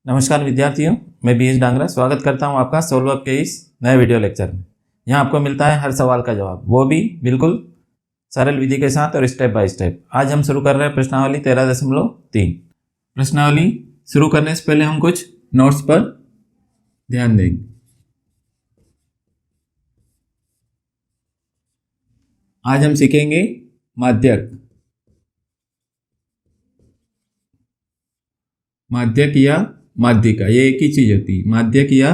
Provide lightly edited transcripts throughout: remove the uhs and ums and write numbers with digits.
नमस्कार विद्यार्थियों, मैं बीएस डांगरा स्वागत करता हूं आपका सोल्व अप के इस नए वीडियो लेक्चर में। यहां आपको मिलता है हर सवाल का जवाब, वो भी बिल्कुल सरल विधि के साथ और स्टेप बाय स्टेप। आज हम शुरू कर रहे हैं प्रश्नावली 13.3। प्रश्नावली शुरू करने से पहले हम कुछ नोट्स पर ध्यान देंगे। आज हम सीखेंगे माध्यक, माध्यक या माध्यिका, ये एक ही चीज होती है। माध्यक या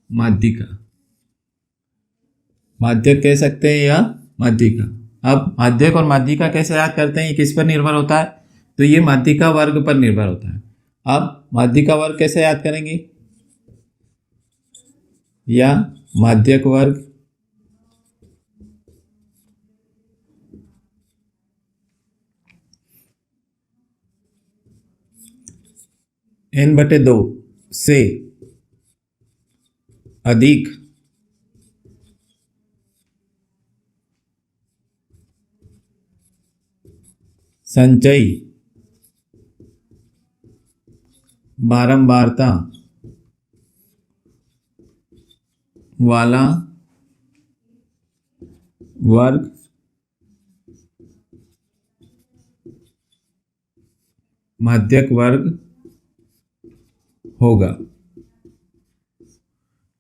माध्यिका, माध्यक कह सकते हैं या माध्यिका। अब माध्यक और माध्यिका कैसे याद करते हैं, ये किस पर निर्भर होता है? तो ये माध्यिका वर्ग पर निर्भर होता है। अब माध्यिका वर्ग कैसे याद करेंगे? या माध्यक वर्ग n/2 से अधिक संचयी बारंबारता वाला वर्ग माध्यक वर्ग होगा।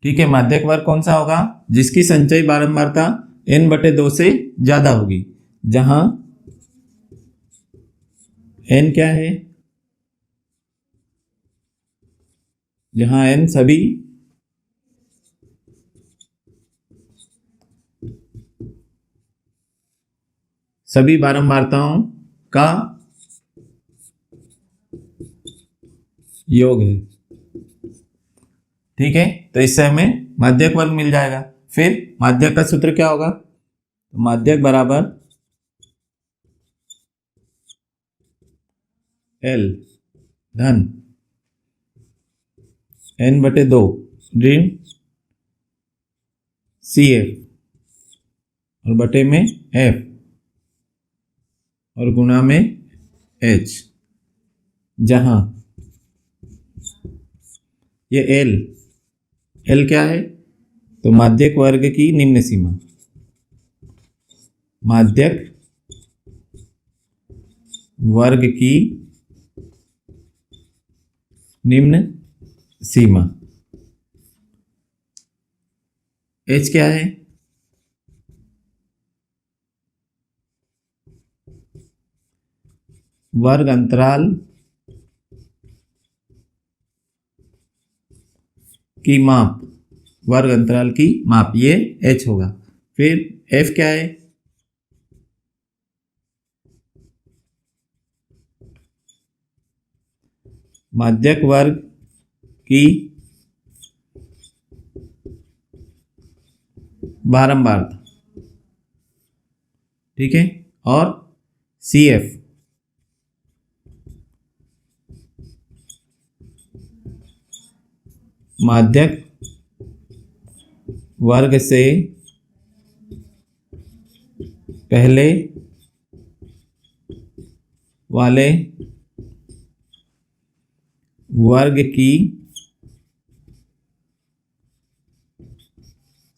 ठीक है, माध्यक वर्ग कौन सा होगा? जिसकी संचयी बारंबारता n/2 से ज्यादा होगी, जहां n क्या है? जहां n सभी बारंबारताओं का योग है। ठीक है, तो इससे हमें माध्यक वर्ग मिल जाएगा। फिर माध्यक का सूत्र क्या होगा? तो माध्यक बराबर L धन n/2 ऋण CF और बटे में F और गुणा में H, जहां ये L क्या है? तो माध्यक वर्ग की निम्न सीमा, माध्यक वर्ग की निम्न सीमा। H क्या है? वर्ग अंतराल की माप, वर्ग अंतराल की माप, ये H होगा। फिर F क्या है? माध्यक वर्ग की बारंबारता। ठीक है, और CF माध्यक वर्ग से पहले वाले वर्ग की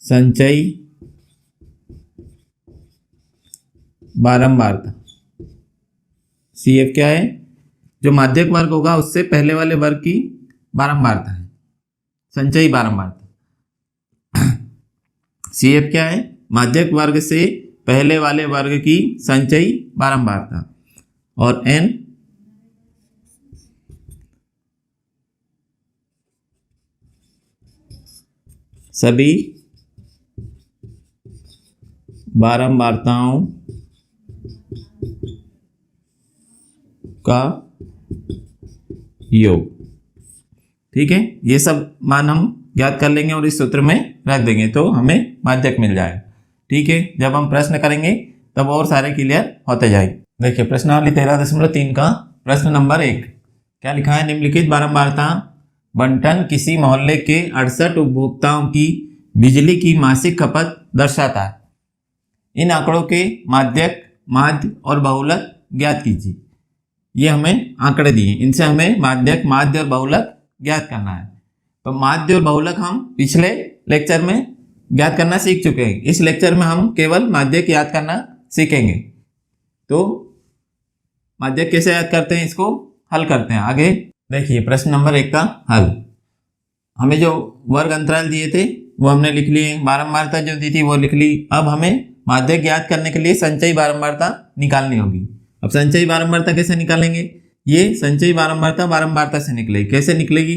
संचयी बारंबारता। CF क्या है? जो माध्यक वर्ग होगा उससे पहले वाले वर्ग की बारंबारता है, संचयी बारंबारता। CF क्या है? माध्यक वर्ग से पहले वाले वर्ग की संचयी बारंबारता। और N सभी बारंबारताओं का योग। ठीक है, ये सब मान हम याद कर लेंगे और इस सूत्र में रख देंगे तो हमें माध्यक मिल जाएगा। ठीक है, जब हम प्रश्न करेंगे तब और सारे क्लियर होते जाएंगे। देखिए, प्रश्नावली 13.3 का प्रश्न नंबर 1 क्या लिखा है? निम्नलिखित बारंबारता बंटन किसी मोहल्ले के 68 उपभोक्ताओं की बिजली की मासिक खपत दर्शाता है। इन आंकड़ों के माध्यक, माध्य और बहुलक ज्ञात कीजिए। ये हमें आंकड़े दिए, इनसे हमें माध्यक, माध्य और बहुलक ज्ञात करना है। तो माध्य और बहुलक हम पिछले लेक्चर में ज्ञात करना सीख चुके हैं। इस लेक्चर में हम केवल माध्यक याद करना सीखेंगे। तो माध्यक कैसे याद करते हैं, इसको हल करते हैं। आगे देखिए प्रश्न नंबर 1 का हल। हमें जो वर्ग अंतराल दिए थे वो हमने लिख लिए, बारंबारता जो दी थी वो लिख ली। अब हमें माध्यक याद करने के लिए संचयी बारंबारता निकालनी होगी। अब संचयी बारंबारता कैसे निकालेंगे, ये संचयी बारंबारता बारंबारता से निकलेगी। कैसे निकलेगी,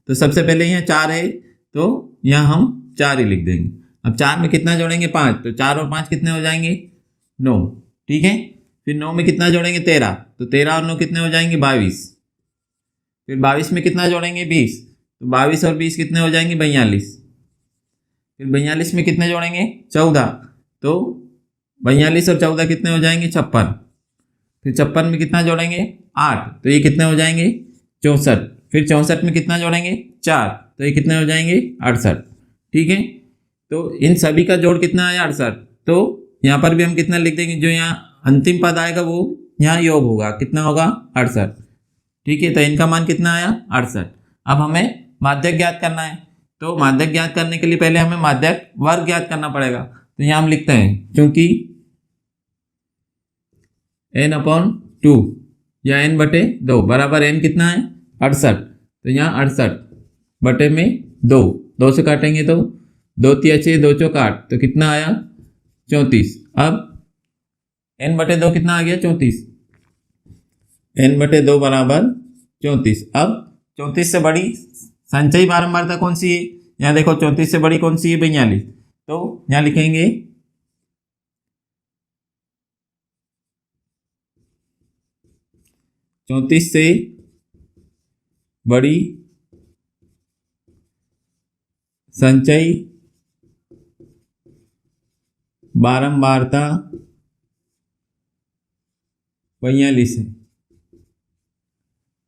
तो सबसे पहले यहाँ 4 है तो यहाँ हम 4 ही लिख देंगे। अब 4 में कितना जोड़ेंगे, 5, तो 4 और 5 कितने हो जाएंगे, 9। ठीक है, फिर 9 में कितना जोड़ेंगे, 13, तो 13 और 9 कितने हो जाएंगे, 22। फिर 22 में कितना जोड़ेंगे, 20, तो 22 और 20 कितने हो जाएंगे, 42। फिर 42 में कितने जोड़ेंगे, 14, तो 42 और 14 कितने हो जाएंगे, 56। फिर 56 में कितना जोड़ेंगे, 8, तो ये कितने हो जाएंगे, 64। फिर 64 में कितना जोड़ेंगे, 4, तो ये कितने हो जाएंगे, 68। ठीक है, तो इन सभी का जोड़ कितना आया, 68। तो यहाँ पर भी हम कितना लिख देंगे, जो यहाँ अंतिम पद आएगा वो यहाँ योग होगा, कितना होगा, 68। ठीक है, तो इनका मान कितना आया, 68। अब हमें माध्यक ज्ञात करना है। तो माध्यक ज्ञात करने के लिए पहले हमें माध्यक वर्ग ज्ञात करना पड़ेगा। तो यहाँ हम लिखते हैं, क्योंकि n/2 या n/2 बराबर n कितना है, 68, तो यहाँ 68/2, 2 से काटेंगे तो 2 तिया 6, 2 चौक 8, तो कितना आया, 34। अब n/2 कितना आ गया, 34, n/2 बराबर 34। अब 34 से बड़ी संचयी बारंबारता कौन सी है, यहाँ देखो 34 से बड़ी कौन सी है, 42। तो यहाँ लिखेंगे 34 से बड़ी संचयी बारंबारता 42 है।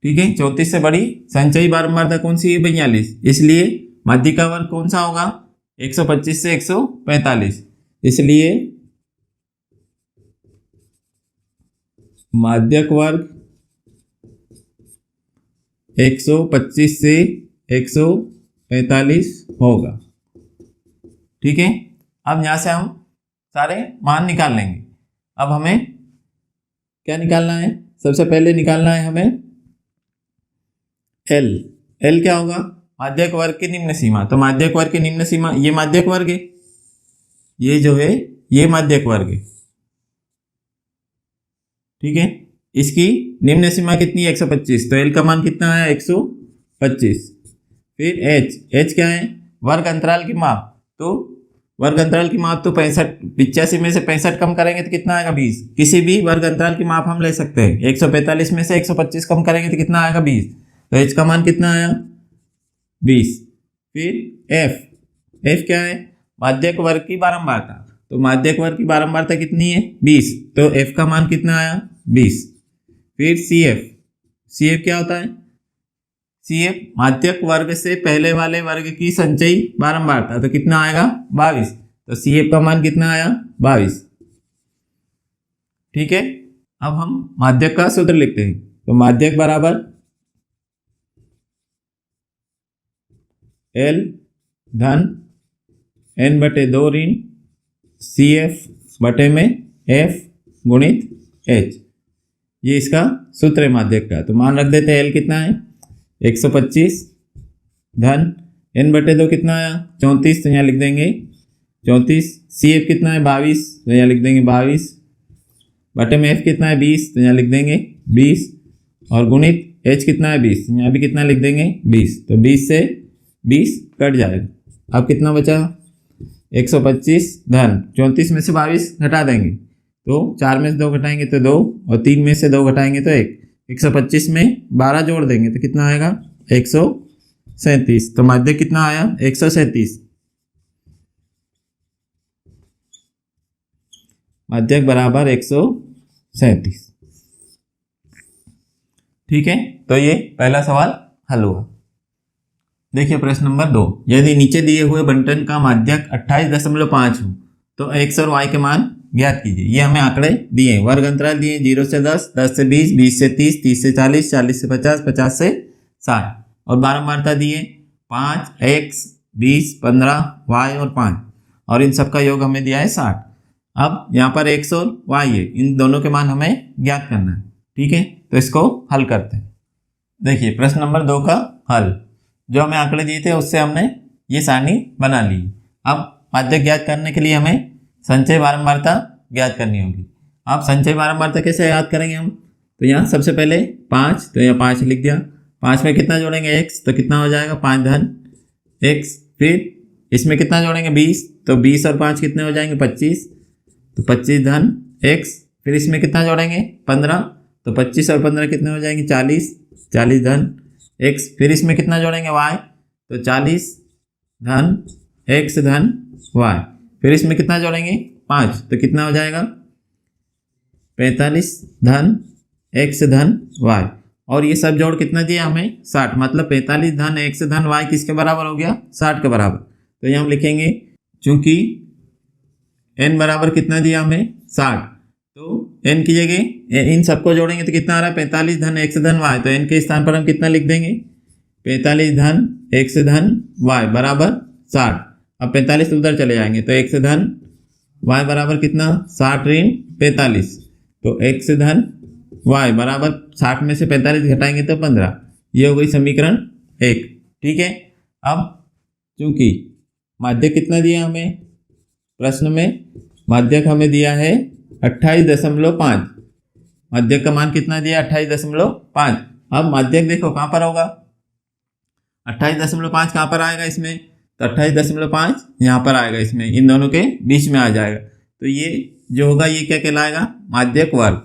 ठीक है, 34 से बड़ी संचयी बारंबारता कौन सी है, 42। इसलिए माध्यक का वर्ग कौन सा होगा, 125 से 145। इसलिए माध्यक वर्ग 125 से 145 होगा। ठीक है, अब यहाँ से हम सारे मान निकाल लेंगे। अब हमें क्या निकालना है, सबसे पहले निकालना है हमें L। L क्या होगा, माध्यक वर्ग की निम्न सीमा। तो माध्यक वर्ग की निम्न सीमा, ये माध्यक वर्ग है, ये जो है ये माध्यक वर्ग है। ठीक है, इसकी निम्न सीमा कितनी है, 125। तो L का मान कितना है, 125। फिर H क्या है, वर्ग अंतराल की माप। तो वर्ग अंतराल की माप तो 85 में से 65 कम करेंगे तो कितना आएगा, 20। किसी भी वर्ग अंतराल की माप हम ले सकते हैं। 145 में से 125 कम करेंगे तो कितना आएगा, 20। तो H का मान कितना आया, 20। फिर F क्या है, माध्यक वर्ग की बारंबारता। तो माध्यक वर्ग की बारंबारता कितनी है, 20। तो F का मान कितना आया, 20। फिर CF क्या होता है, CF माध्यक वर्ग से पहले वाले वर्ग की संचयी बारंबारता। तो कितना आएगा, 22। तो CF का मान कितना आया, 22। ठीक है, अब हम माध्यक का सूत्र लिखते हैं। तो माध्यक बराबर L धन n/2 ऋण CF/F गुणित H, ये इसका सूत्र है माध्यक का। तो मान रख देते हैं L कितना है, 125 धन n/2 कितना आया, 34, तो यहाँ लिख देंगे 34। CF कितना है, 22, तो यहाँ लिख देंगे 22। बटे में F कितना है, 20, तो यहाँ लिख देंगे 20। और गुणित H कितना है, 20, यहाँ भी कितना लिख देंगे, 20। तो 20 से 20 कट जाएगा। अब कितना बचा, 125 धन 34 में से 22 घटा देंगे तो 4 में से 2 घटाएंगे तो 2, और 3 में से 2 घटाएंगे तो 1। 125 में 12 जोड़ देंगे तो कितना आएगा, 137। तो माध्यक कितना आया, 137। माध्यक बराबर 137। ठीक है, तो ये पहला सवाल हल हुआ। देखिए प्रश्न नंबर 2, यदि नीचे दिए हुए बंटन का माध्यक 28.5 हो तो x और y के मान ज्ञात कीजिए। ये हमें आंकड़े दिए हैं, वर्ग अंतराल दिए 0 से 10, 10 से 20, 20 से 30, 30 से 40, 40 से 50, 50 से 60 और बारंबारता दिए 5, x, 20, 15, y और 5 और इन सब का योग हमें दिया है 60। अब यहाँ पर x और y है, इन दोनों के मान हमें ज्ञात करना है। ठीक है, तो इसको हल करते हैं। देखिए प्रश्न नंबर 2 का हल, जो हमें आंकड़े दिए थे उससे हमने ये सारणी बना ली। अब माध्यक ज्ञात करने के लिए हमें संचय बारंबारता ज्ञात करनी होगी। अब संचय बारंबारता कैसे याद करेंगे हम, तो यहाँ सबसे पहले 5, तो यहाँ 5 लिख दिया। 5 में कितना जोड़ेंगे x, तो कितना हो जाएगा 5 धन x। फिर इसमें कितना जोड़ेंगे 20, तो 20 और 5 कितने हो जाएंगे 25, तो 25 धन x। फिर इसमें कितना जोड़ेंगे 15, तो 25 और 15 कितने हो जाएंगे 40, 40 धन x। फिर इसमें कितना जोड़ेंगे y, तो 40 धन x धन y। फिर इसमें कितना जोड़ेंगे 5, तो कितना हो जाएगा 45 धन x धन y। और ये सब जोड़ कितना दिया हमें 60, मतलब 45 धन x धन y किसके बराबर हो गया 60 के बराबर। तो ये हम लिखेंगे, चूंकि n बराबर कितना दिया हमें 60, तो n की जगह इन सबको जोड़ेंगे तो कितना आ रहा है 45 धन x धन y। तो n के स्थान पर हम कितना लिख देंगे 45 धन x धन y बराबर 60। अब 45 उधर चले जाएंगे तो x धन y बराबर कितना 60 ऋण 45, तो x धन y बराबर 60 में से 45 घटाएंगे तो 15। ये हो गई समीकरण 1। ठीक है, अब चूंकि माध्यक कितना दिया हमें प्रश्न में, माध्यक हमें दिया है 28.5, माध्यक का मान कितना दिया 28.5। अब माध्यक देखो कहाँ पर होगा 28.5 कहाँ पर आएगा इसमें, तो 28.5 यहाँ पर आएगा, इसमें इन दोनों के बीच में आ जाएगा। तो ये जो होगा ये क्या कहलाएगा माध्यक वर्ग।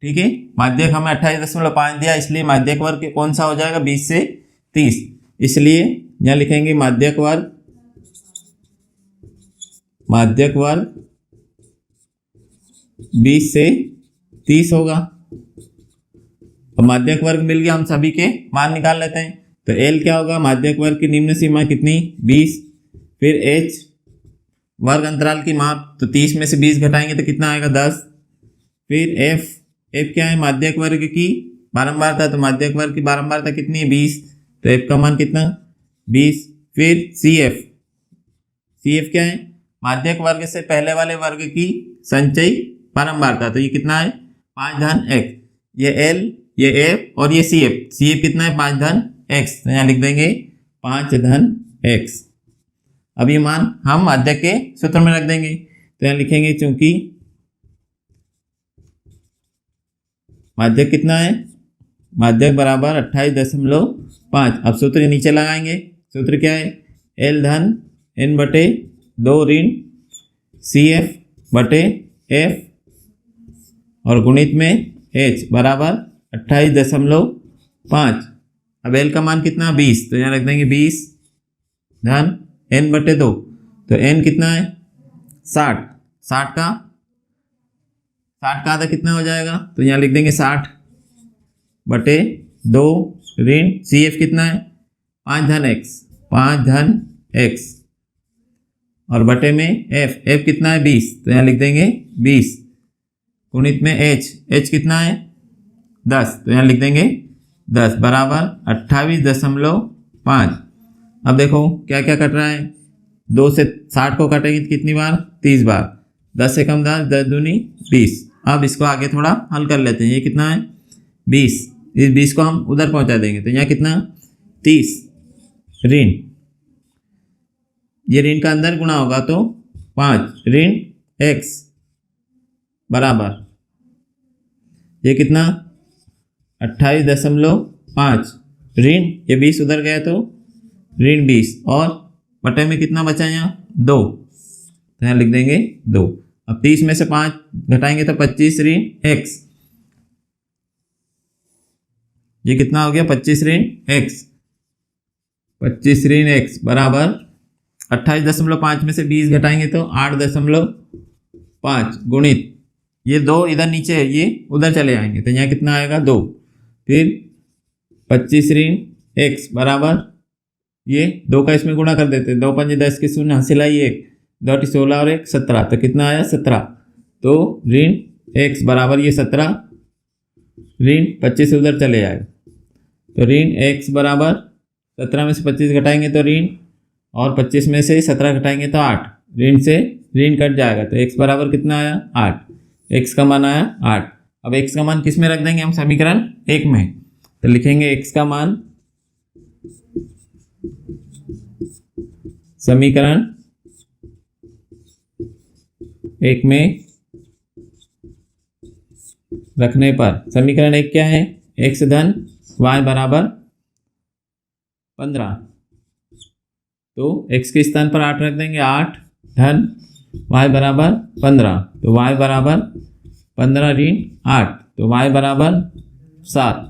ठीक है, माध्यक हमें 28.5 दिया, इसलिए माध्यक वर्ग कौन सा हो जाएगा 20 से 30, इसलिए यहाँ लिखेंगे माध्यक वर्ग, माध्यक वर्ग 20 से 30 होगा। तो माध्यक वर्ग मिल गया, हम सभी के मान निकाल लेते हैं। तो L क्या होगा, माध्यक वर्ग की निम्न सीमा कितनी 20, फिर H वर्ग अंतराल की माप, तो 30 में से 20 घटाएंगे तो कितना आएगा 10। फिर F क्या है माध्यक वर्ग की बारंबारता, तो माध्यक वर्ग की बारंबारता कितनी है 20, तो F का मान कितना 20। फिर CF क्या है माध्यक वर्ग से पहले वाले वर्ग की संचयी बारंबारता, तो ये कितना है 5 धन x। ये L, ये F और ये CF कितना है 5 धन x, तो यहाँ लिख देंगे 5 धन x। अब ये मान हम माध्यक के सूत्र में रख देंगे, तो यहाँ लिखेंगे चूंकि माध्यक कितना है, माध्यक बराबर 28.5। अब सूत्र नीचे लगाएंगे, सूत्र क्या है L धन n बटे 2 ऋण CF बटे F और गुणित में H बराबर 28.5। अब L का मान कितना 20, तो यहाँ रख देंगे 20 धन n बटे 2, तो n कितना है 60, 60 का आधा कितना हो जाएगा, तो यहाँ लिख देंगे 60 बटे 2 ऋण CF कितना है 5 धन x और बटे में F कितना है 20, तो यहाँ लिख देंगे 20 गुणित में H कितना है 10, तो यहाँ लिख देंगे 10 बराबर 28.5। अब देखो क्या क्या कट रहा है, 2 से 60 को काटेंगे तो कितनी बार 30 बार, 10 से कम 10, 10 दूनी 20। अब इसको आगे थोड़ा हल कर लेते हैं, ये कितना है 20, इस 20 को हम उधर पहुंचा देंगे तो यहाँ कितना 30 ऋण, ये ऋण का अंदर गुणा होगा तो 5 ऋण x बराबर ये कितना 28.5 ऋण ये 20 उधर गया तो ऋण 20 और बटे में कितना बचा यहाँ 2, तो यहाँ लिख देंगे 2। अब 30 में से 5 घटाएंगे तो 25 ऋण x, ये कितना हो गया 25 ऋण x, 25 ऋण x बराबर 28.5 में से 20 घटाएंगे तो 8.5 गुणित ये 2 इधर नीचे है, ये उधर चले आएंगे तो यहाँ कितना आएगा 2। फिर 25 ऋण x बराबर ये 2 का इसमें गुणा कर देते हैं, 2 5 10 की 0 हासिल आई 1, 16 और 1 17, तो कितना आया 17। तो ऋण x बराबर ये 17, ऋण 25 उधर चले जाएगा, तो ऋण x बराबर 17 में से 25 घटाएंगे तो ऋण, और 25 में से 17 घटाएंगे तो 8, ऋण से ऋण कट जाएगा, तो x बराबर कितना आया 8, x का मान आया 8। अब x का मान किस में रख देंगे हम, समीकरण 1 में, तो लिखेंगे x का मान समीकरण 1 में रखने पर, समीकरण 1 क्या है, x धन y बराबर 15, तो x के स्थान पर 8 रख देंगे, 8 धन y बराबर 15, तो y बराबर 15 ऋण 8, तो y बराबर 7।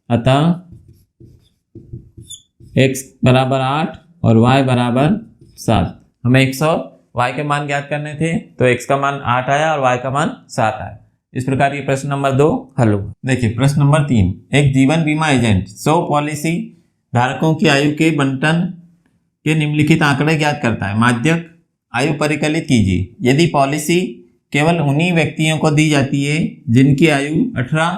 अतः x बराबर 8 और y बराबर 7। हमें x और y के मान ज्ञात करने थे, तो x का मान 8 आया और y का मान 7 आया। इस प्रकार ये प्रश्न नंबर 2 हल हुआ। देखिए प्रश्न नंबर 3, एक जीवन बीमा एजेंट 100 पॉलिसी धारकों की आयु के बंटन के निम्नलिखित आंकड़े ज्ञात करता है। माध्यक आयु परिकलित कीजिए। यदि पॉलिसी केवल उन्हीं व्यक्तियों को दी जाती है जिनकी आयु 18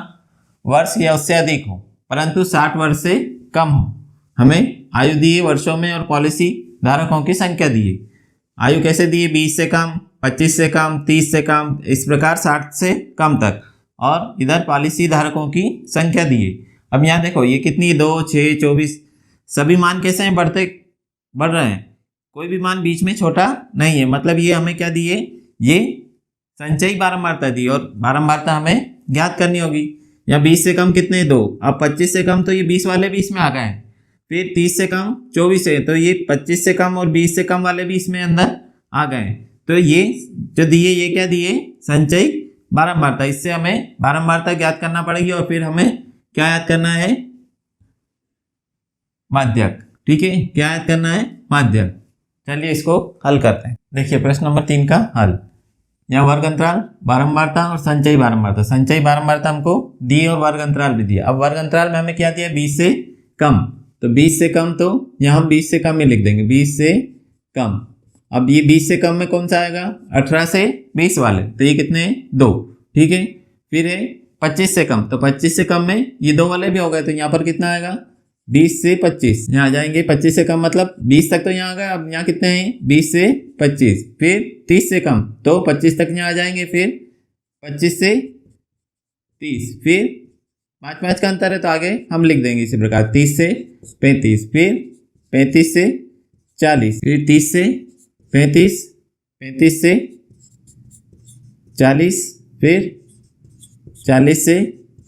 वर्ष या उससे अधिक हो, परंतु 60 वर्ष से कम हो। हमें आयु दी है वर्षों में और पॉलिसी धारकों की संख्या दी है। आयु कैसे दी है, 20 से कम, 25 से कम, 30 से कम, इस प्रकार 60 से कम तक, और इधर पॉलिसी धारकों की संख्या दी है। अब यहाँ देखो ये कितनी, 2, 6, 24, सभी मान कैसे हैं, बढ़ रहे हैं, कोई भी मान बीच में छोटा नहीं है। मतलब ये हमें क्या दिए, ये संचयी बारंबारता दी और बारंबारता हमें ज्ञात करनी होगी। यहाँ 20 से कम कितने, 2, अब 25 से कम तो ये 20 वाले भी इसमें आ गए हैं, फिर 30 से कम 24 है, तो ये 25 से कम और 20 से कम वाले भी इसमें अंदर आ गए हैं। तो ये जो दिए, ये क्या दिए, संचयी बारंबारता। इससे हमें बारंबारता ज्ञात करना पड़ेगी और फिर हमें क्या याद करना है, माध्यक। ठीक है, क्या याद करना है, माध्यक। चलिए इसको हल करते हैं। देखिए प्रश्न नंबर 3 का हल। यहाँ वर्ग अंतराल, बारंबारता और संचयी बारंबारता। संचयी बारंबारता हमको दी और वर्ग अंतराल भी दिया। अब वर्ग अंतराल में हमें क्या दिया, 20 से कम, तो 20 से कम, तो यहाँ हम 20 से कम ही लिख देंगे, 20 से कम। अब ये 20 से कम में कौन सा आएगा, 18 से 20 वाले, तो ये कितने हैं, 2। ठीक है, फिर है 25 से कम, तो 25 से कम में ये 2 वाले भी हो गए, तो यहाँ पर कितना आएगा, 20 से 25, यहाँ आ जाएंगे। 25 से कम मतलब 20 तक तो यहाँ आ गए, अब यहाँ कितने हैं, 20 से 25, फिर 30 से कम, तो 25 तक यहाँ आ जाएंगे, फिर 25 से 30, फिर 5 का अंतर है तो आगे हम लिख देंगे इसी प्रकार, 30 से 35, फिर 35 से 40, फिर 30 से 35, 35 से 40, फिर 40 से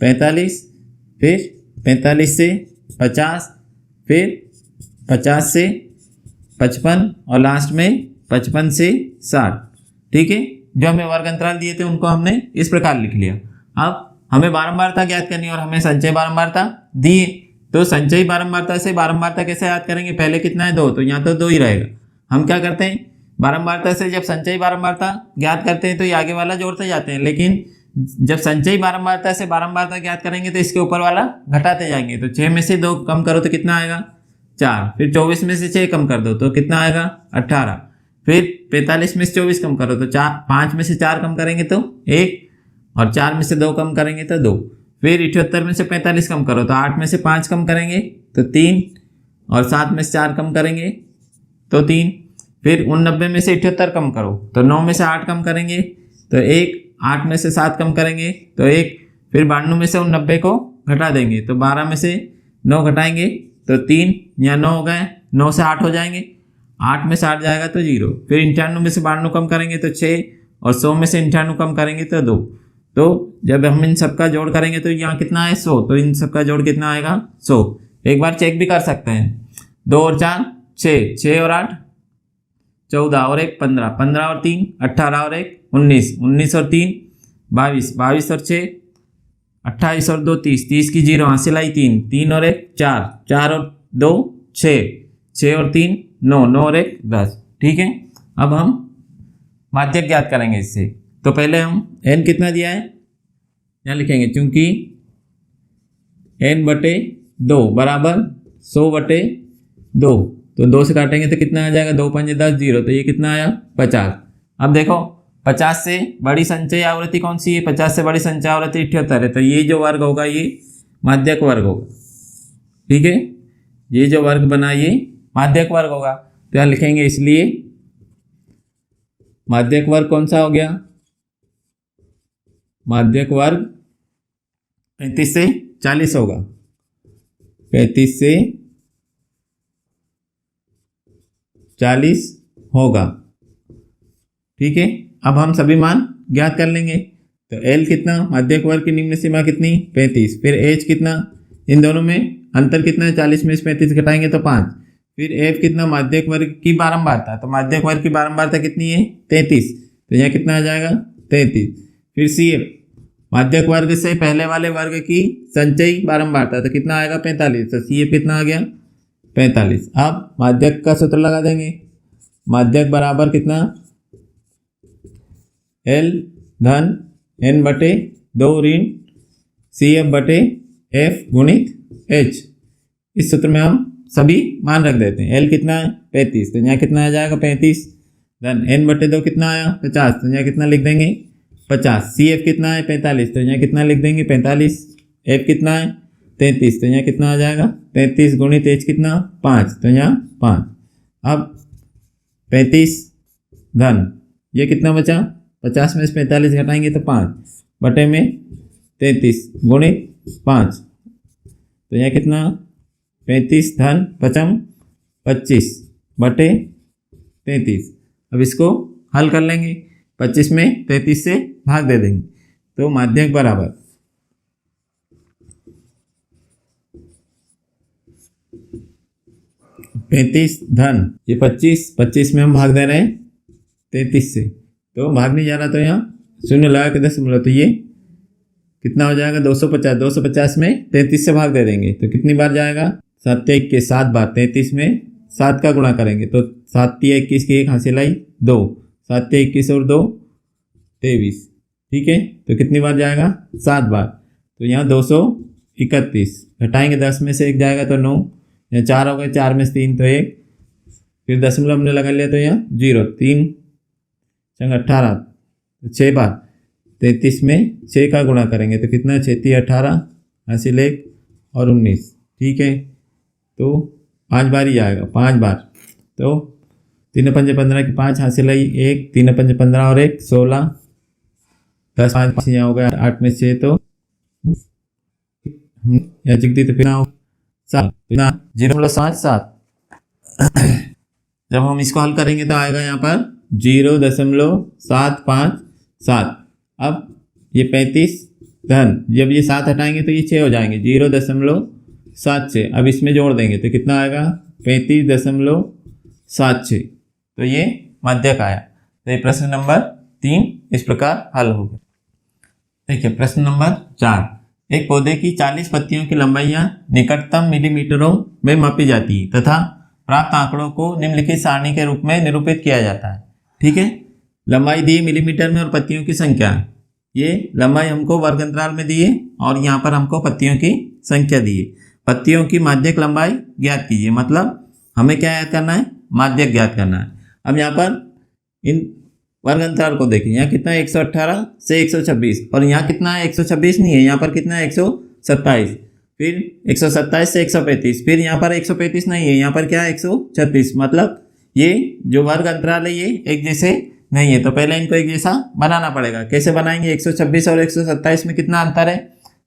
45, फिर 45 से 50, फिर 50 से 55 और लास्ट में 55 से 60। ठीक है, जो हमें वर्ग अंतराल दिए थे उनको हमने इस प्रकार लिख लिया। अब हमें बारंबारता ज्ञात करनी है और हमें संचयी बारंबारता दी, तो संचयी बारंबारता से बारंबारता कैसे याद करेंगे, पहले कितना है, 2, तो यहाँ तो 2 ही रहेगा। हम क्या करते हैं, बारंबारता से जब संचयी बारंबारता ज्ञात करते हैं तो ये आगे वाला जोड़ते जाते हैं, लेकिन जब संचयी बारंबारता से बारंबारता ज्ञात करेंगे तो इसके ऊपर वाला घटाते जाएंगे। तो 6 में से 2 कम करो तो कितना आएगा, 4, फिर 24 में से 6 कम कर दो तो कितना आएगा, 18, फिर 45 में से 24 कम करो तो 5 में से 4 कम करेंगे तो 1, और 4 में से 2 कम करेंगे तो 2, फिर 78 में से 45 कम करो तो 8 में से 5 कम करेंगे तो 3, और 7 में से 4 कम करेंगे तो 3, फिर 89 में से 78 कम करो तो 9 में से 8 कम करेंगे तो 1, 8 में से 7 कम करेंगे तो 1, फिर 92 में से 89 को घटा देंगे तो 12 में से 9 घटाएंगे तो 3, यहाँ 9 हो गए, 9 से 8 हो जाएंगे, 8 में से 8 जाएगा तो 0, फिर 98 में से 92 कम करेंगे तो 6, और 100 में से 98 कम करेंगे तो 2। तो जब हम इन सबका जोड़ करेंगे तो यहाँ कितना है, 100, तो इन सबका जोड़ कितना आएगा, 100। एक बार चेक भी कर सकते हैं, 2 और 4 6, 6 और 8 14, और 1 15, 15 और 3 18, और 1 19, 19 और 3 22, 22 और 6 28, और 2 30, 30 की 0, हासिल आई 3, 3 और 1 4, 4 और 2 6, 6 और 3 9, 9 और 1 10। ठीक है, अब हम माध्यक ज्ञात करेंगे इससे। तो पहले हम n कितना दिया है, यहाँ लिखेंगे, क्योंकि n/2 बराबर 100/2, तो 2 से काटेंगे तो कितना आ जाएगा, 2 पंजे 10, 0, तो ये कितना आया 50। अब देखो 50 से बड़ी संचयी आवृत्ति कौन सी है, 50 से बड़ी संचयी आवृत्ति 78 है, तो ये जो वर्ग होगा ये माध्यक वर्ग होगा। ठीक है, ये जो वर्ग बना ये माध्यक वर्ग होगा। तो यहाँ लिखेंगे इसलिए माध्यक वर्ग कौन सा हो गया, माध्यक वर्ग 35 से 40 होगा, 35 से 40 होगा। ठीक है, अब हम सभी मान ज्ञात कर लेंगे। तो L कितना, माध्यक वर्ग की निम्न सीमा कितनी 35, फिर H कितना, इन दोनों में अंतर कितना है 40 में से 35 घटाएंगे तो 5, फिर F कितना, माध्यक वर्ग की बारंबारता, तो माध्यक वर्ग की बारंबारता कितनी है 33, तो यहाँ कितना आ जाएगा 33। फिर CF, माध्यक वर्ग से पहले वाले वर्ग की संचयी बारंबारता, तो कितना आएगा 45, तो CF कितना आ गया 45। अब माध्यक का सूत्र लगा देंगे, माध्यक बराबर कितना, L धन N बटे 2 ऋण CF बटे F गुणित H। इस सूत्र में हम सभी मान रख देते हैं। L कितना है 35, तो यहाँ कितना आ जाएगा 35, धन N बटे 2 कितना आया 50, तो यहाँ कितना लिख देंगे 50। CF कितना है 45, तो यहाँ कितना लिख देंगे 45। F कितना है 33, तो यहाँ कितना आ जाएगा 33 गुणित H कितना 5, तो यहाँ 5। अब 35 धन ये कितना बचा, 50 में से 45 घटाएंगे तो 5 बटे में 33 गुणित 5, तो यहाँ कितना 35 धन 55 25 बटे 33। अब इसको हल कर लेंगे, 25 में 33 से भाग दे देंगे, तो माध्यक बराबर 35 धन ये 25 में हम भाग दे रहे हैं 33 से, तो भाग नहीं जा रहा, तो यहाँ शून्य लगा के 10 बोला, तो ये कितना हो जाएगा 250, 250 में 33 से भाग दे देंगे तो कितनी बार जाएगा 7 1 के 7 बार, 33 में 7 का गुणा करेंगे तो 7 21 की 1 हासिल आई 2, 7 21 और 2 23। ठीक है, तो कितनी बार जाएगा 7 बार, तो यहाँ 231 घटाएंगे 10 में से 1 जाएगा तो 9, यहाँ 4 हो गए, 4 में से 3 तो 1, फिर दशमलव हमने लगा लिया तो यहाँ 0, 3 संग 18 तो 6 बार, 33 में 6 का गुणा करेंगे तो कितना 6 3 18 हासिल 1 और 19। ठीक है, तो 5 बार ही आएगा, 5 बार, तो 3 पंजे 15 की 5 हासिल आई 1, 3 पंजे 15 और 1 16, 10 5 यहाँ हो गया 8 में 6 तो यहाँ चिक दी तो फिर 7 0.77। जब हम इसको हल करेंगे तो आएगा यहाँ पर 0.757। अब ये 35 धन जब ये 7 हटाएंगे तो ये 6 हो जाएंगे 0.76। अब इसमें जोड़ देंगे तो कितना आएगा 35.76। तो ये माध्यक आया। तो ये प्रश्न नंबर 3 इस प्रकार हल हो गया। देखिए प्रश्न नंबर 4, एक पौधे की 40 पत्तियों की लंबाइयाँ निकटतम मिलीमीटरों में मापी जाती है तथा प्राप्त आंकड़ों को निम्नलिखित सारणी के रूप में निरूपित किया जाता है। ठीक है, लंबाई दी मिलीमीटर में और पत्तियों की संख्या, ये लंबाई हमको वर्ग अंतराल में दी है और यहाँ पर हमको पत्तियों की संख्या दी है। पत्तियों की माध्यक लंबाई ज्ञात कीजिए, मतलब हमें क्या याद करना है, माध्यक ज्ञात करना है। अब यहाँ पर इन वर्ग अंतराल को देखिए, यहाँ कितना है 118 से 126 और यहाँ कितना है 126 नहीं है, यहाँ पर कितना है 127, फिर 127 से 135, फिर यहाँ पर 135 नहीं है, यहाँ पर क्या है 136। मतलब ये जो वर्ग अंतराल है ये एक जैसे नहीं है, तो पहले इनको एक जैसा बनाना पड़ेगा। कैसे बनाएंगे, 126 और 127 में कितना अंतर है,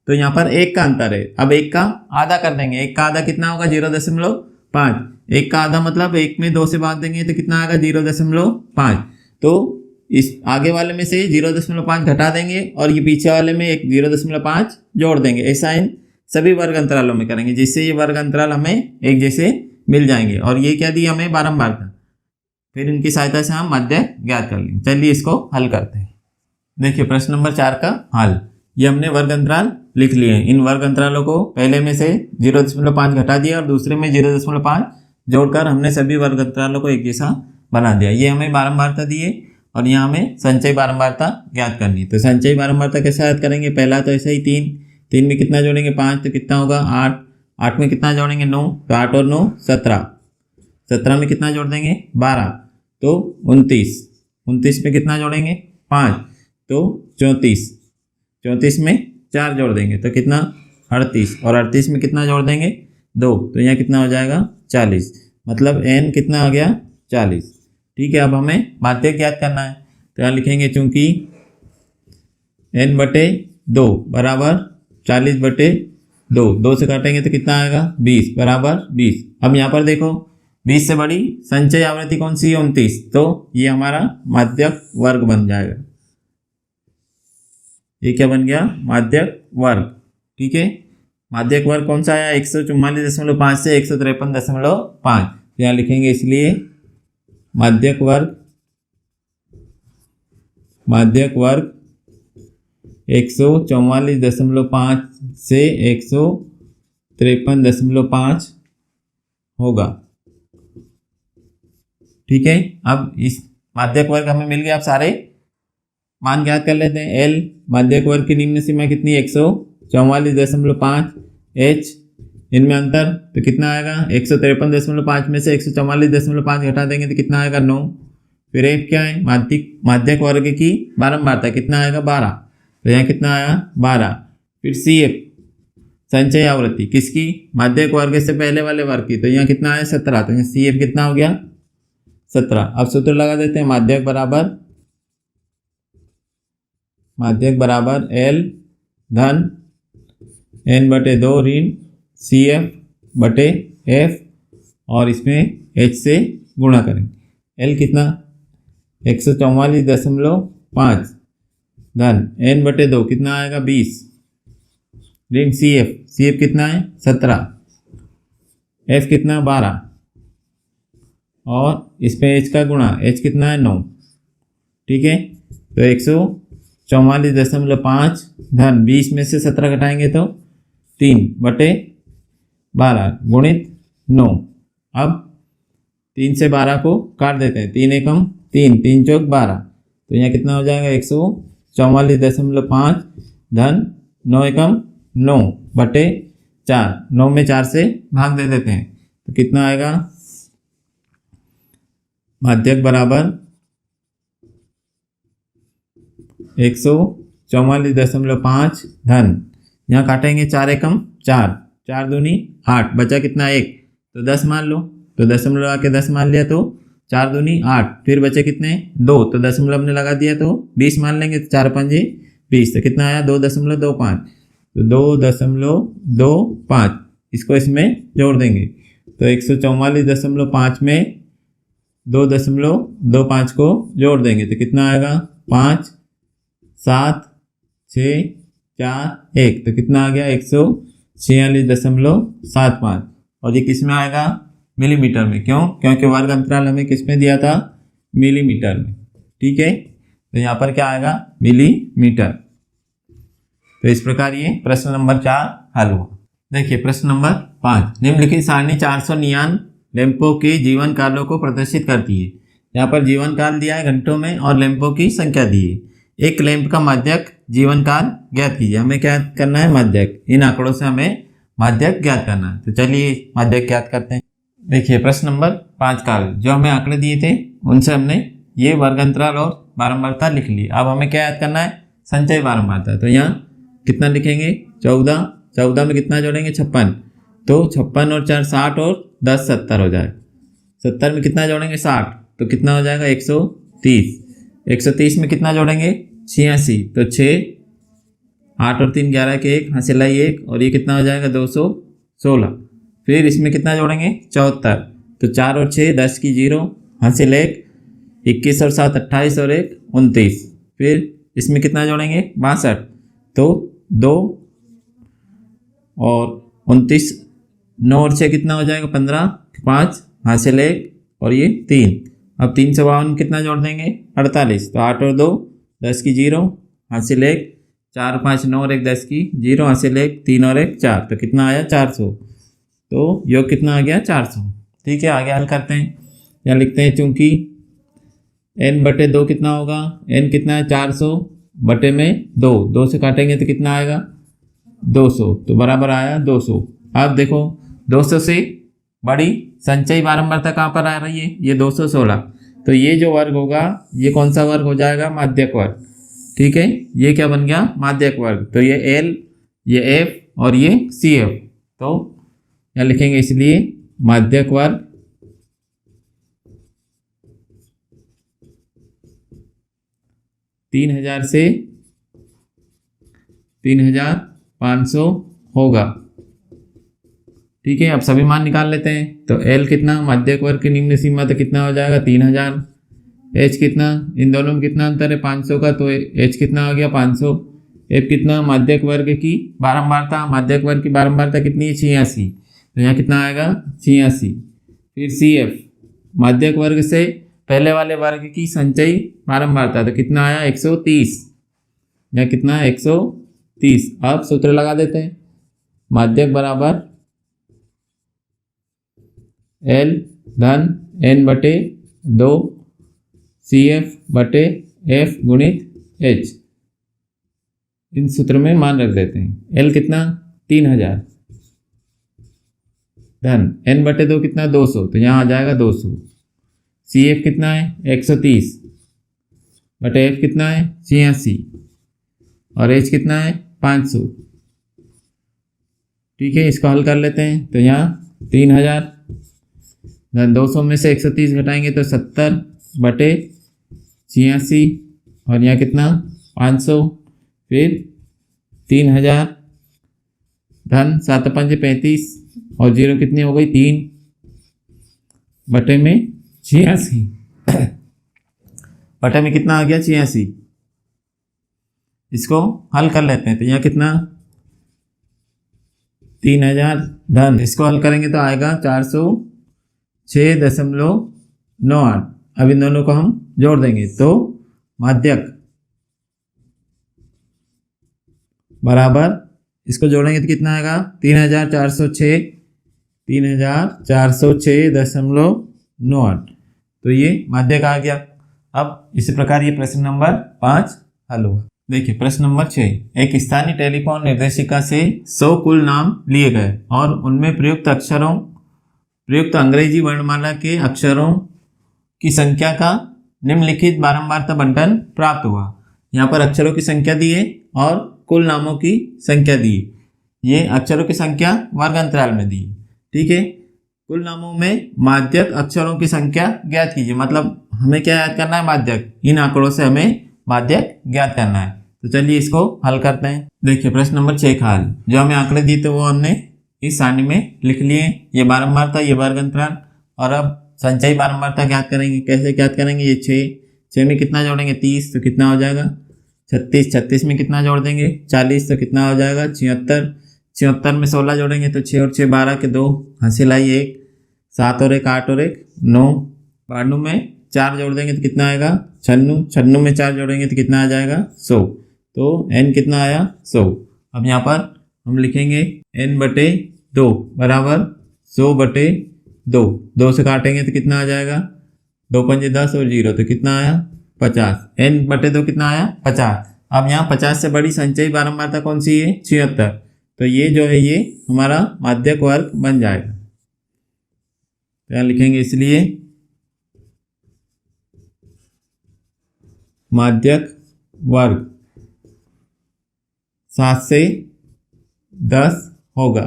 तो यहाँ पर 1 का अंतर है। अब 1 का आधा कर देंगे, 1 का आधा कितना होगा 0.5, 1 का आधा मतलब 1 में 2 से भाग देंगे तो कितना आएगा 0.5। तो इस आगे वाले में से 0.5 घटा देंगे और ये पीछे वाले में एक 0.5 जोड़ देंगे। ऐसा इन सभी वर्ग अंतरालों में करेंगे जिससे ये वर्ग अंतराल हमें एक जैसे मिल जाएंगे। और ये क्या दी हमें बारंबार था, फिर इनकी सहायता से हम माध्यक ज्ञात कर लेंगे। चलिए इसको हल करते हैं। देखिए प्रश्न नंबर 4 का हल, ये हमने वर्ग अंतराल लिख लिए हैं। इन वर्ग अंतरालों को पहले में से 0.5 घटा दिया और दूसरे में 0.5 जोड़कर हमने सभी वर्ग अंतरालों को एक जैसा बना दिया। ये हमें बारंबारता दी है और यहाँ हमें संचयी बारंबारता ज्ञात करनी है। तो संचयी बारंबारता कैसे याद करेंगे, पहला तो ऐसा ही 3 में कितना जोड़ेंगे 5 तो कितना होगा 8 में कितना जोड़ेंगे 9 तो 8 और 9 17 17 में कितना जोड़ देंगे 12 तो 29, 29 में कितना जोड़ेंगे 5 तो 34, 34 में 4 जोड़ देंगे तो कितना 38, और 38 में कितना जोड़ देंगे 2 तो यहाँ कितना हो जाएगा 40, मतलब n कितना आ गया 40। ठीक है, अब हमें माध्यक याद करना है तो यहाँ लिखेंगे चूंकि n/2 बराबर 40/2, 2 से काटेंगे तो कितना आएगा 20 बराबर 20। अब यहाँ पर देखो 20 से बड़ी संचय आवृत्ति कौन सी है 29, तो ये हमारा माध्यक वर्ग बन जाएगा। ये क्या बन गया माध्यक वर्ग। ठीक है, माध्यक वर्ग कौन सा आया 144.5 से 153.5, यहाँ लिखेंगे इसलिए माध्यक वर्ग 144.5 से 153.5 होगा। ठीक है, अब इस माध्यक वर्ग हमें मिल गया। अब सारे मान ज्ञात कर लेते हैं। L माध्यक वर्ग की निम्न सीमा कितनी 144.5, H इनमें अंतर तो कितना आएगा 153.5 में से 144.5 घटा देंगे तो कितना आएगा 9। फिर F क्या है माध्यक वर्ग की बारंबारता कितना आएगा 12, तो यहाँ कितना आया 12। फिर CF संचय आवृत्ति किसकी माध्यक वर्ग से पहले वाले वर्ग की, तो यहाँ कितना आया 17, तो यहाँ CF कितना हो गया 17। अब सूत्र लगा देते हैं माध्यक बराबर L धन n/2 ऋण CF/F और इसमें H से गुणा करेंगे। L कितना 144.5 धन n/2 कितना आएगा 20 ऋण CF कितना है 17, F कितना 12 और इसमें H का गुणा H कितना है 9। ठीक है, तो 144.5 धन 20 में से 17 घटाएंगे तो 3/12 गुणित 9। अब 3 से 12 को काट देते हैं, 3 एकम 3, 3 चौक 12, तो यहाँ कितना हो जाएगा 144.5 धन 9 एकम 9/4, 9 में 4 से भाग दे देते हैं तो कितना आएगा माध्यक बराबर 144.5 धन यहाँ काटेंगे 4 एकम 4, 4 दूनी 8, बचा कितना 1 तो 10 मान लो, तो दशमलव लगा के 10 मान लिया तो 4 दूनी 8, फिर बचे कितने 2, तो दशमलव हमने लगा दिया तो 20 मान लेंगे तो 4 पंजे 20, तो कितना आया 2.25, तो 2.25 इसको इसमें जोड़ देंगे तो 144.5 में 2.25 को जोड़ देंगे तो कितना आएगा 5 7 6 4 1, तो कितना आ गया 146.75, और ये किस में आएगा मिलीमीटर में। क्यों? क्योंकि वर्ग अंतराल हमें किस में दिया था मिलीमीटर में। ठीक है, तो यहाँ पर क्या आएगा मिलीमीटर। तो इस प्रकार ये प्रश्न नंबर 4 हल हुआ। देखिए प्रश्न नंबर 5, निम्नलिखित सारणी 400 नियान लैंपों के जीवन कालों को प्रदर्शित करती है। यहाँ पर जीवन काल दिया है घंटों में और लैंपों की संख्या दी है। एक लैंप का माध्यक जीवन काल ज्ञात कीजिए। हमें क्या करना है माध्यक, इन आंकड़ों से हमें माध्यक ज्ञात करना है। तो चलिए माध्यक ज्ञात करते हैं। देखिए प्रश्न नंबर 5 काल जो हमें आंकड़े दिए थे उनसे हमने ये वर्ग अंतराल और बारंबारता लिख ली। अब हमें क्या याद करना है संचय बारंबारता। तो यहाँ कितना लिखेंगे 14, 14 में कितना जोड़ेंगे 56, तो 56 और 4 60 और 10 70 हो जाए। 70 में कितना जोड़ेंगे 60, तो कितना हो जाएगा 130। 130 में कितना जोड़ेंगे 86, तो 6 8 और 3 11 के 1 हासिल 1, और ये कितना हो जाएगा 216। फिर इसमें कितना जोड़ेंगे 74, तो 4 और 6 10 की 0 हासिल 1, 21 और 7 28 और 1 29। फिर इसमें कितना जोड़ेंगे 62, तो 2 और 29, 9 और 6 कितना हो जाएगा 15, 5 हासिल 1 और ये 3। अब 3 से 52 कितना जोड़ देंगे 48, तो 8 और 2 10 की 0 हासिल 1, 4 5 9 और 1 10 की 0 हासिल 1, 3 और 1 4, तो कितना आया 400। तो योग कितना आ गया 400। ठीक है, आगे हल करते हैं। यहाँ लिखते हैं चूंकि n/2 कितना होगा, n कितना है 400 बटे में 2, 2 से काटेंगे तो कितना आएगा 200, तो बराबर आया 200। अब देखो 200 से बड़ी संचयी बारंबारता कहाँ पर आ रही है, ये 216। तो ये जो वर्ग होगा ये कौन सा वर्ग हो जाएगा, माध्यक वर्ग। ठीक है, ये क्या बन गया, माध्यक वर्ग। तो ये एल, ये एफ और ये सी एफ, तो यहाँ लिखेंगे इसलिए माध्यक वर्ग तीन हजार से 3500 होगा। ठीक है, अब सभी मान निकाल लेते हैं। तो L कितना, माध्यक वर्ग की निम्न सीमा तो कितना हो जाएगा 3000। H कितना, इन दोनों में कितना अंतर है 500 का, तो H कितना आ गया 500। F कितना, माध्यक वर्ग की बारंबारता, माध्यक वर्ग की बारंबारता कितनी है 86, तो यहाँ कितना आएगा 86। फिर CF, माध्यक वर्ग से पहले वाले वर्ग की संचयी बारंबारता, तो कितना आया 130, यहाँ कितना है 130। अब सूत्र लगा देते हैं, माध्यक बराबर L धन N बटे 2 CF बटे F गुणित H। इन सूत्र में मान रख देते हैं। L कितना 3000 धन N बटे 2 कितना 200, तो यहाँ आ जाएगा 200। CF कितना है 130 बटे F कितना है 86 और H कितना है 500। ठीक है, इसको हल कर लेते हैं। तो यहाँ 3000 धन 200 में से 130 घटाएंगे तो 70 बटे 86 और यहाँ कितना 500। फिर 3000 धन 7 5 35 और 0 कितनी हो गई 3 बटे में 86 बटे में कितना आ गया 86। इसको हल कर लेते हैं। तो यहाँ कितना 3000 धन, इसको हल करेंगे तो आएगा 406.98। अब इन दोनों को हम जोड़ देंगे तो माध्यक बराबर, इसको जोड़ेंगे तो कितना आएगा 3406.98। तो ये माध्यक आ गया। अब इसी प्रकार ये प्रश्न नंबर 5 हल हुआ। देखिए प्रश्न नंबर 6, एक स्थानीय टेलीफोन निर्देशिका से 100 कुल नाम लिए गए और उनमें प्रयुक्त अंग्रेजी वर्णमाला के अक्षरों की संख्या का निम्नलिखित बारंबारता बंटन प्राप्त हुआ। यहाँ पर अक्षरों की संख्या दी है और कुल नामों की संख्या दी है। ये अक्षरों की संख्या वर्ग अंतराल में दी है। ठीक है, कुल नामों में माध्यक अक्षरों की संख्या ज्ञात कीजिए। मतलब हमें क्या याद करना है, माध्यक। इन आंकड़ों से हमें माध्यक ज्ञात करना है। तो चलिए इसको हल करते हैं। देखिए प्रश्न नंबर 6 का हल, जो हमें आंकड़े दिए थे वो हमने इस सारणी में लिख लिए। ये बारंबारता, ये वर्ग अंतराल, और अब संचयी बारंबारता ज्ञात करेंगे। कैसे ज्ञात करेंगे, ये 6 में कितना जोड़ेंगे 30, तो कितना हो जाएगा 36। 36 में कितना जोड़ देंगे 40, तो कितना हो जाएगा 76। 76 में 16 जोड़ेंगे तो 6 और 6 12 के 2, हासिल आई 1, 7 और 1 8 और 1 9। 92 में 4 जोड़ देंगे तो कितना आएगा 96। 96 में 4 जोड़ेंगे तो कितना आ जाएगा 100। तो n कितना आया 100। अब यहाँ पर हम लिखेंगे n बटे 2 बराबर 100 बटे 2। 2 से काटेंगे तो कितना आ जाएगा 2 पंजे 10 और 0, तो कितना आया 50। n बटे 2 कितना आया 50। अब यहाँ 50 से बड़ी संचयी बारंबारता कौन सी है 76। तो ये जो है ये हमारा माध्यक वर्ग बन जाएगा। तो यहाँ लिखेंगे इसलिए माध्यक वर्ग 7 से 10 होगा।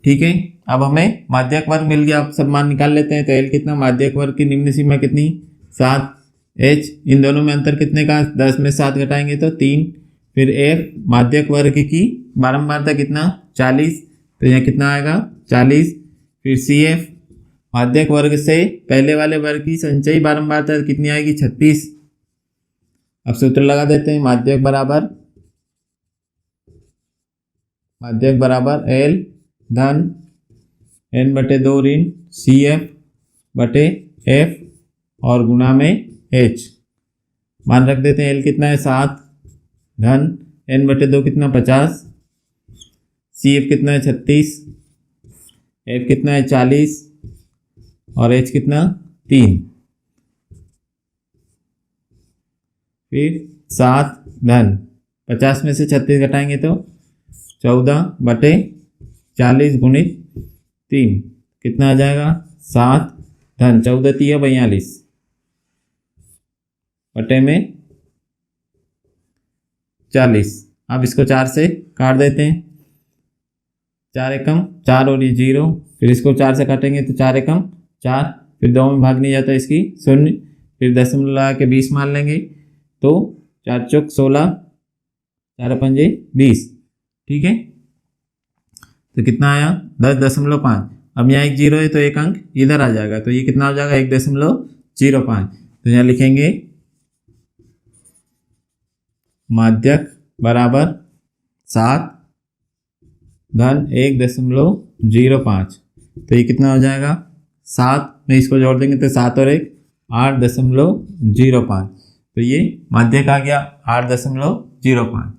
ठीक है, अब हमें माध्यक वर्ग मिल गया। अब सब मान निकाल लेते हैं। तो L कितना, माध्यक वर्ग की निम्न सीमा कितनी 7। H, इन दोनों में अंतर कितने का 10 में 7 घटाएंगे तो 3। फिर F, माध्यक वर्ग की बारंबारता कितना 40, तो यहाँ कितना आएगा 40। फिर CF, माध्यक वर्ग से पहले वाले वर्ग की संचयी बारंबारता कितनी आएगी 36। अब सूत्र लगा देते हैं, माध्यक बराबर L धन n बटे 2 ऋण CF बटे F और गुणा में H। मान रख देते हैं। L कितना है 7 धन n बटे 2 कितना 50, CF कितना है 36, F कितना है 40 और H कितना 3। फिर 7 धन 50 में से 36 घटाएंगे तो 14 बटे 40 गुणित 3 कितना आ जाएगा 7 धन 14 तिया 42 बटे में 40। अब इसको 4 से काट देते हैं, 4 एकम 4 और ये 0, फिर इसको 4 से काटेंगे तो 4 एकम 4, फिर 2 में भाग नहीं जाता इसकी 0, फिर दशमलव लगा के 20 मान लेंगे तो 4 चौक 16, 4 पंजे 20। ठीक है, तो कितना आया 10.5। अब यहाँ एक 0 है तो एक अंक इधर आ जाएगा, तो ये कितना हो जाएगा 1.05। तो यहाँ लिखेंगे माध्यक बराबर 7 धन 1.05। तो ये कितना हो जाएगा 7 में इसको जोड़ देंगे तो 7 और 1 8.05। तो ये माध्यक आ गया 8.05।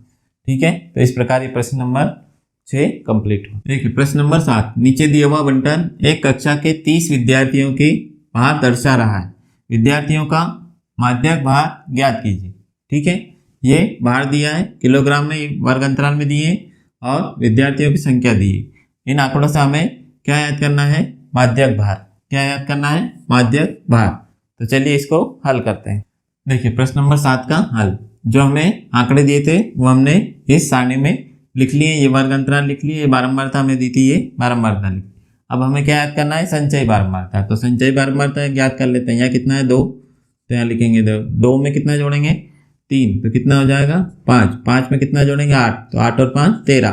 ठीक है, तो इस प्रकार ये प्रश्न नंबर 6 कंप्लीट हो। देखिए प्रश्न नंबर 7, नीचे दिया हुआ बंटन एक कक्षा के 30 विद्यार्थियों के भार दर्शा रहा है। विद्यार्थियों का माध्यक भार ज्ञात कीजिए। ठीक है, ये भार दिया है किलोग्राम में, वर्ग अंतराल में दिए और विद्यार्थियों की संख्या दी है। इन आंकड़ों से हमें क्या याद करना है माध्यक भार। क्या याद करना है माध्यक भार। तो चलिए इसको हल करते हैं। देखिए प्रश्न नंबर 7 का हल, जो हमें आंकड़े दिए थे वो हमने इस सारणी में लिख लिए। ये वर्ग अंतराल लिख लिए, ये बारंबारता हमें दी थी, ये बारंबारता लिख। अब हमें क्या याद करना है संचयी बारंबारता। तो संचयी बारंबारता याद कर लेते हैं। यहाँ कितना है 2, तो यहाँ लिखेंगे 2 में कितना जोड़ेंगे 3, तो कितना हो जाएगा 5, 5 में कितना जोड़ेंगे 8, तो 8 और 5 13,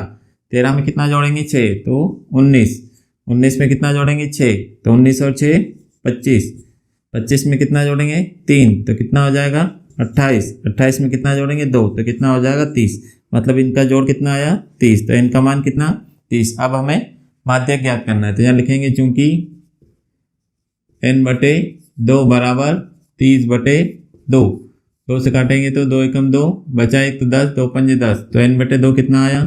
13 में कितना जोड़ेंगे 6, तो 19, 19 में कितना जोड़ेंगे 6, तो 19 और 6 25, 25 में कितना जोड़ेंगे 3, तो कितना हो जाएगा 28, 28 में कितना जोड़ेंगे 2, तो कितना हो जाएगा 30। मतलब इनका जोड़ कितना आया 30, तो इनका मान कितना 30। अब हमें माध्यक ज्ञात करना है, तो यहाँ लिखेंगे चूंकि n/2 बराबर 30/2, 2 से काटेंगे तो 2 एकम 2, बचा 1 तो 10, 2 पंजे 10, तो n/2 कितना आया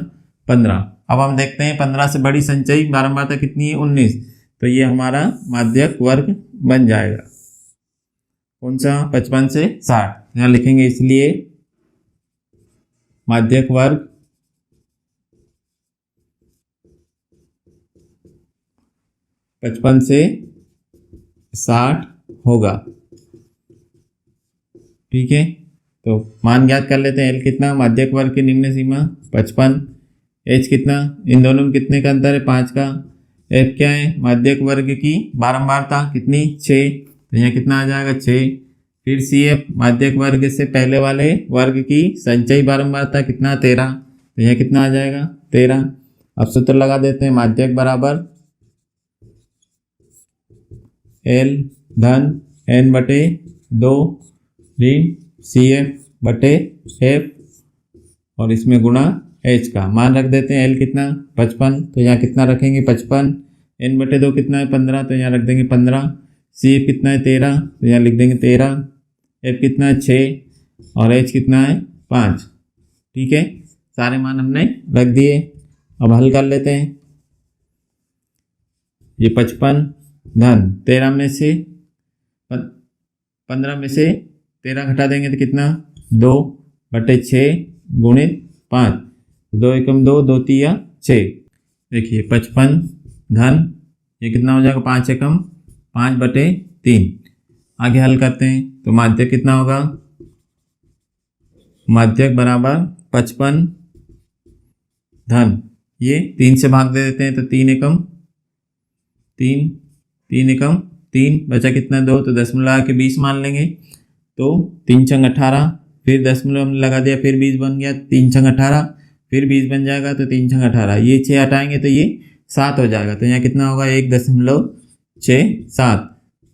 15। अब हम देखते हैं 15 से बड़ी संचयी बारंबारता कितनी है 19, तो ये हमारा माध्यक वर्ग बन जाएगा। कौन सा 55 से 60, यहाँ लिखेंगे इसलिए माध्यक वर्ग 55 से 60 होगा। ठीक है, तो मान ज्ञात कर लेते हैं। L कितना माध्यक वर्ग की निम्न सीमा 55, H कितना इन दोनों में कितने का अंतर है 5 का, F क्या है माध्यक वर्ग की बारंबारता कितनी 6, तो यहाँ कितना आ जाएगा 6। फिर CF माध्यक वर्ग से पहले वाले वर्ग की संचयी बारंबारता कितना 13, तो यहाँ कितना आ जाएगा 13। अब सूत्र लगा देते हैं माध्यक बराबर L धन n/2 ऋण CF/F और इसमें गुणा H का मान रख देते हैं। L कितना 55, तो यहाँ कितना रखेंगे 55, n/2 कितना है 15, तो यहाँ रख देंगे 15, CF कितना है 13, तो यहाँ लिख देंगे 13, F कितना है 6 और H कितना है 5। ठीक है, सारे मान हमने रख दिए। अब हल कर लेते हैं। ये 55 धन 13 में से 15 में से 13 घटा देंगे तो कितना 2/6 गुणित 5, 2 एकम 2, 2 तिया 6। देखिए 55 धन ये कितना हो जाएगा 5 एकम 5/3। आगे हल करते हैं तो माध्यक कितना होगा, माध्यक बराबर 55 धन ये 3 से भाग दे देते हैं तो 3 एकम 3 बचा कितना 2, तो दशमलव लगा के 20 मान लेंगे तो 3 छंग 18, फिर दशमलव हमने लगा दिया, फिर 20 बन गया, 3 छंग 18, फिर 20 बन जाएगा तो 3 छंग 18, ये 6 हटाएंगे तो ये 7 हो जाएगा। तो यहाँ कितना होगा 1.67,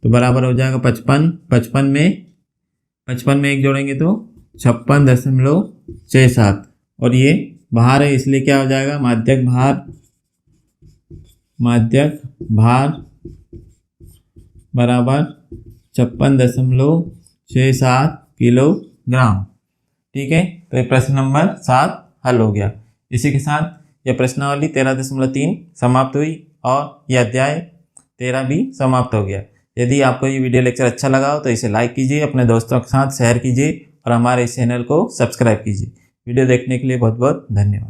तो बराबर हो जाएगा 55। 55 में 1 जोड़ेंगे तो 56.67 और ये भार है इसलिए क्या हो जाएगा माध्यक भार बराबर 56.67 किलोग्राम। ठीक है, तो ये प्रश्न नंबर 7 हल हो गया। इसी के साथ यह प्रश्नावली 13.3 समाप्त हुई और यह अध्याय 13 भी समाप्त हो गया। यदि आपको ये वीडियो लेक्चर अच्छा लगा हो तो इसे लाइक कीजिए, अपने दोस्तों के साथ शेयर कीजिए और हमारे इस चैनल को सब्सक्राइब कीजिए। वीडियो देखने के लिए बहुत बहुत धन्यवाद।